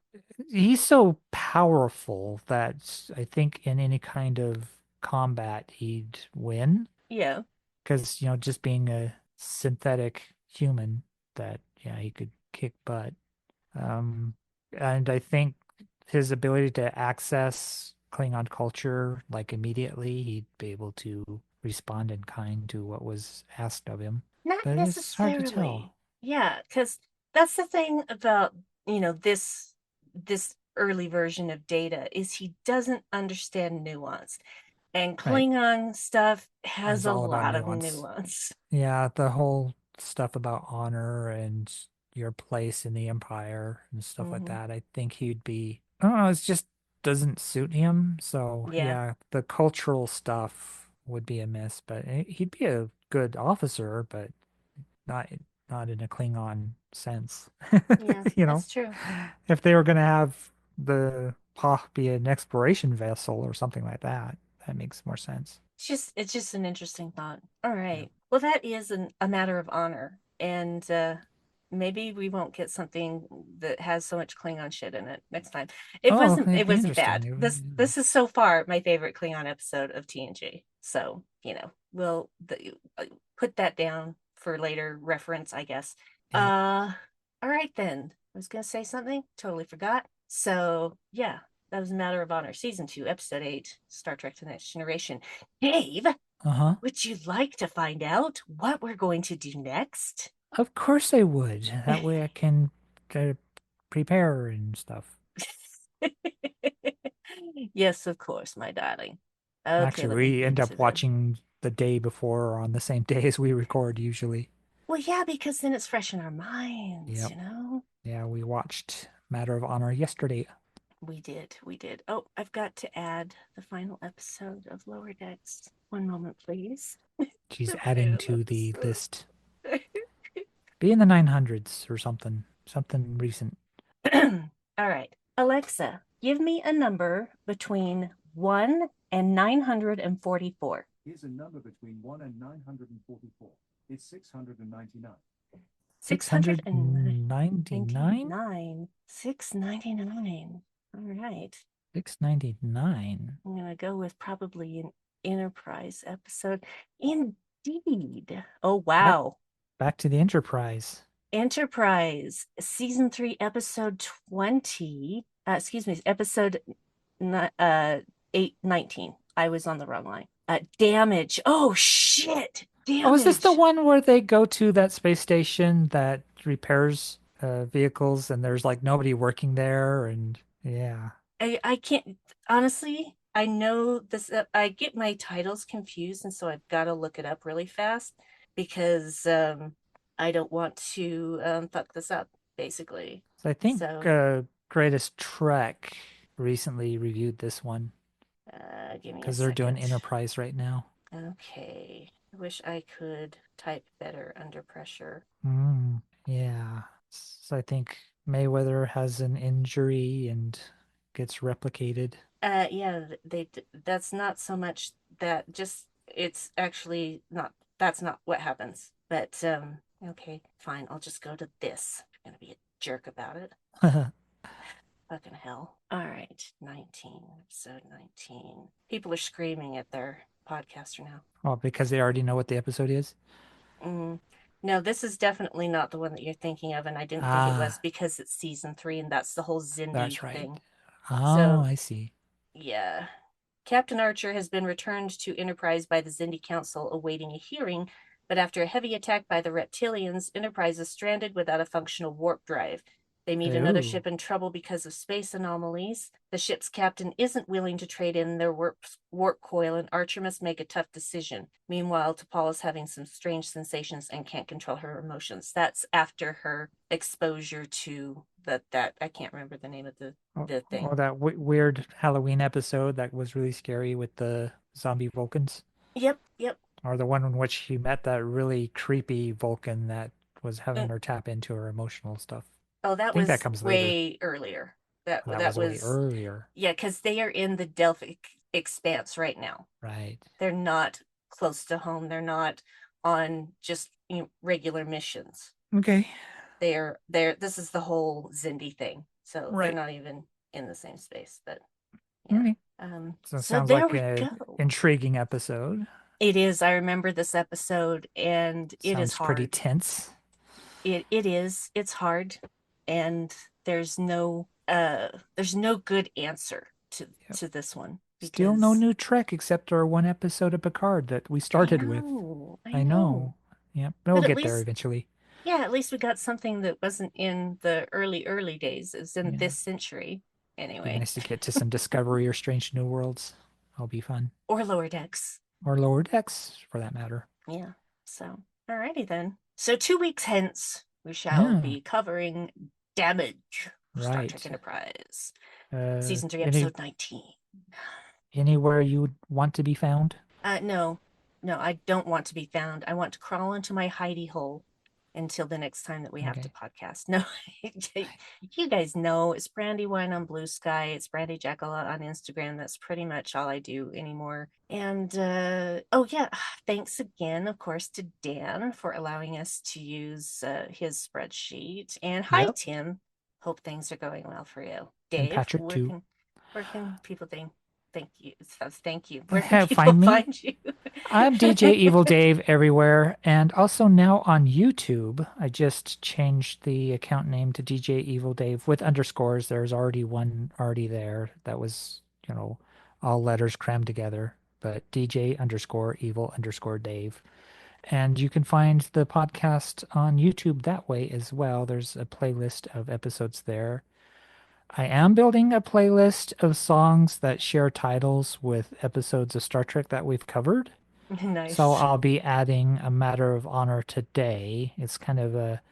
he's so powerful that I think in any kind of combat he'd win Yeah. because, just being a synthetic human that, yeah, he could kick butt. Um, and I think his ability to access Klingon culture like immediately, he'd be able to respond in kind to what was asked of him. Not But it's hard to necessarily. tell. Yeah, because that's the thing about, this early version of Data is he doesn't understand nuance. And Right. Klingon stuff has It's a all about lot of nuance. nuance. Yeah, the whole stuff about honor and your place in the empire and stuff like Hmm. that. I think he'd be, I don't know, it just doesn't suit him. So Yeah. yeah, the cultural stuff would be a miss, but he'd be a good officer, but not not in a Klingon sense. Yeah, You know, that's true. if they were going to have the Hoth be an exploration vessel or something like that, that makes more sense. It's just an interesting thought. All Yeah. right. Well, that is a matter of honor. And maybe we won't get something that has so much Klingon shit in it next time. It Oh, wasn't it'd it be wasn't interesting. bad. This is so far my favorite Klingon episode of TNG. So, we'll put that down for later reference, I guess. Yep. All right then. I was gonna say something, totally forgot. So yeah, that was a Matter of Honor, season 2, episode 8, Star Trek: The Next Generation. Dave, Uh-huh. would you like to find out what we're going to do next? Of course I would. That way I can uh, prepare and stuff. Yes, of course, my darling. Okay, Actually, let me we get end to up the. watching the day before or on the same day as we record usually. Well, yeah, because then it's fresh in our minds, Yep. you know? Yeah, we watched Matter of Honor yesterday. We did, we did. Oh, I've got to add the final episode of Lower Decks. One moment, please. She's The adding final to the episode. list. Be in the 900s or something. Something recent. All right. Alexa, give me a number between 1 and 944. Here's a number between 1 and 944. It's 699. 699? 699. All right. 699. I'm going to go with probably an Enterprise episode. Indeed. Oh, Back wow. back to the Enterprise. Enterprise, season 3, episode 20. Excuse me, episode 819. I was on the wrong line. Damage. Oh, shit. Oh, is this the Damage. one where they go to that space station that repairs vehicles and there's like nobody working there and yeah. I can't, honestly, I know this, I get my titles confused, and so I've got to look it up really fast because I don't want to fuck this up, basically. So I think So, Greatest Trek recently reviewed this one give me a because they're doing second. Enterprise right now. Okay. I wish I could type better under pressure. Yeah. So I think Mayweather has an injury and gets replicated. Yeah, that's not so much that, just it's actually not, that's not what happens. But okay, fine. I'll just go to this. I'm gonna be a jerk about it. Fucking hell. All right, 19, episode 19. People are screaming at their podcaster now. Well, because they already know what the episode is. Mm. No, this is definitely not the one that you're thinking of, and I didn't think it was Ah, because it's season 3, and that's the whole Zindi that's right. thing. Oh, So I see. yeah. Captain Archer has been returned to Enterprise by the Zindi Council awaiting a hearing, but after a heavy attack by the reptilians, Enterprise is stranded without a functional warp drive. They meet another Oh, ship in trouble because of space anomalies. The ship's captain isn't willing to trade in their warp coil, and Archer must make a tough decision. Meanwhile, T'Pol is having some strange sensations and can't control her emotions. That's after her exposure to that I can't remember the name of the thing. or that weird Halloween episode that was really scary with the zombie Vulcans, Yep, yep. or the one in which she met that really creepy Vulcan that was having And her tap into her emotional stuff. oh, I that think that was comes later. way earlier. That That that was way was earlier. yeah, because they are in the Delphic expanse right now. Right. They're not close to home. They're not on just regular missions. Okay. They're this is the whole Zindi thing. So they're Right. not even in the same space. But All yeah. right. So it So sounds there like we an go. intriguing episode. It is. I remember this episode, and it is Sounds pretty hard. tense. It is. It's hard, and there's no good answer Yep. to this one Still no because new Trek except our one episode of Picard that we I started with. know, I I know. know. Yep. But we'll But at get there least, eventually. yeah, at least we got something that wasn't in the early days. It's in Yeah. this century Be anyway. nice to get to some Discovery or Strange New Worlds. That'll be fun. Or lower decks. Or Lower Decks, for that matter. Yeah. So, alrighty then. So 2 weeks hence, we shall Yeah. be covering Damage for Star Trek Right. Enterprise. Season 3, Any episode 19. anywhere you would want to be found? No, no, I don't want to be found. I want to crawl into my hidey hole until the next time that we have to Okay. podcast. No, you guys know it's Brandywine on Blue Sky. It's Brandy Jackola on Instagram. That's pretty much all I do anymore. And oh yeah, thanks again, of course, to Dan for allowing us to use his spreadsheet. And hi, Yep. Tim. Hope things are going well for you. And Dave, Patrick too. where can people thank you? Thank you. Where can people Find me? find you? I'm DJ Evil Dave everywhere, and also now on YouTube. I just changed the account name to DJ Evil Dave with underscores. There's already one already there that was, all letters crammed together, but DJ underscore Evil underscore Dave. And you can find the podcast on YouTube that way as well. There's a playlist of episodes there. I am building a playlist of songs that share titles with episodes of Star Trek that we've covered. So Nice. I'll be adding A Matter of Honor today. It's kind of a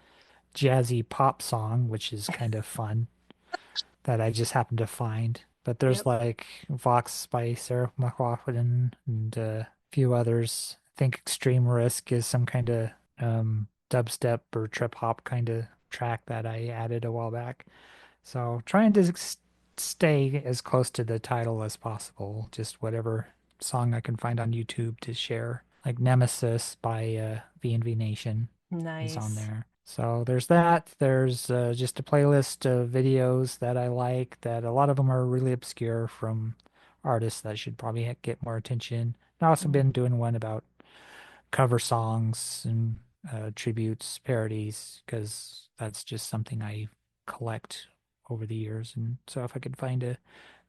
jazzy pop song, which is kind of fun that I just happened to find. But there's Yep. like Vox by Sarah McLachlan and a few others. I think Extreme Risk is some kind of dubstep or trip hop kind of track that I added a while back. So trying to stay as close to the title as possible, just whatever song I can find on YouTube to share. Like Nemesis by V&V Nation is on Nice. there. So there's that. There's just a playlist of videos that I like that a lot of them are really obscure from artists that should probably get more attention. I've also Mm, been doing one about cover songs and tributes, parodies, because that's just something I collect over the years. And so if I could find a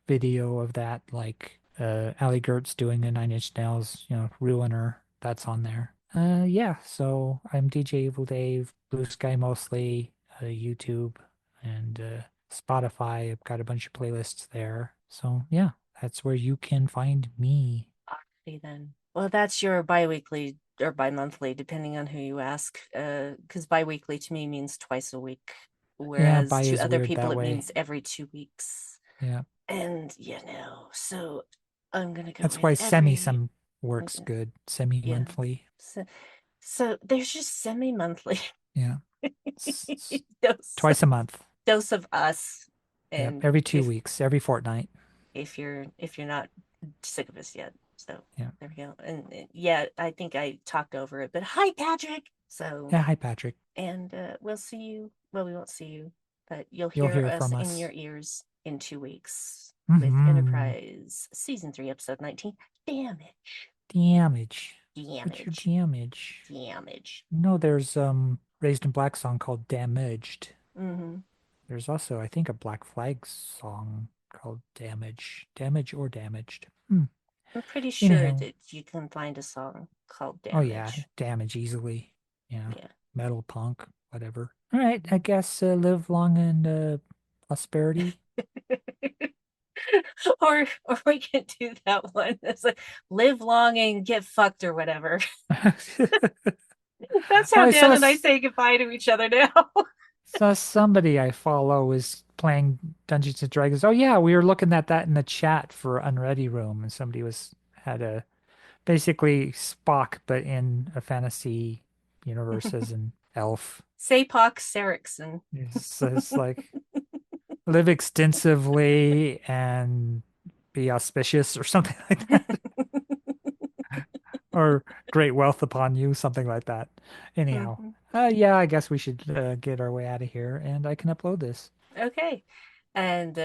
video of that, like Ali Gertz doing a Nine Inch Nails, Ruiner, that's on there. Yeah, so I'm DJ Evil Dave, Blue Sky mostly, YouTube, and Spotify. I've got a bunch of playlists there. So yeah, that's where you can find me. alrighty then. Well, that's your bi-weekly or bi-monthly, depending on who you ask. Because bi-weekly to me means twice a week, Yeah, whereas bye to is other weird people that it way. means every 2 weeks. Yeah. And so I'm gonna go That's with why every. some works good, Yeah. semi-monthly. So there's just semi-monthly Yeah. dose Twice a month. dose of us. Yep. And Every two if weeks, every fortnight. you're not sick of us yet. So Yeah. there we go. And yeah, I think I talked over it, but hi Patrick. So Yeah. Hi, Patrick. and we'll see you. Well, we won't see you, but you'll You'll hear hear us from in us. your ears in 2 weeks with Mm-hmm. Enterprise Season 3, Episode 19. Damage. Damage. What's your Damage. damage? Damage. No, there's Raised in Black song called Damaged. Mm-hmm. There's also, I think, a Black Flag song called Damage. Damage or Damaged. Hmm. I'm pretty sure Anyhow. that you can find a song called Oh yeah, Damage. Damage easily. Yeah. Yeah. Metal punk, whatever. All right, I guess live long and prosperity. Or we can do that one. It's like live long and get fucked or whatever. That's how I Dan saw and I say goodbye to each other now. somebody I follow is playing Dungeons and Dragons. Oh yeah, we were looking at that in the chat for Unready Room, and somebody had a basically Spock, but in a fantasy universe as an elf. Sapok Sarikson. It's like live extensively and be auspicious or something like that. Or great wealth upon you, something like that. Anyhow, Mhm. yeah, I guess we should get our way out of here and I can upload this. Okay. And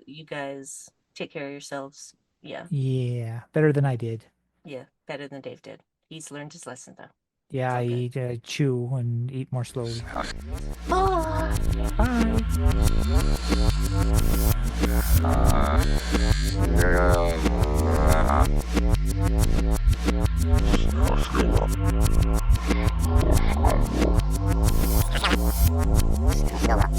you guys take care of yourselves. Yeah. Yeah, better than I did. Yeah. Better than Dave did. He's learned his lesson though. Yeah, It's I all good. eat, chew and eat more slowly. Bye. Bye. Still up.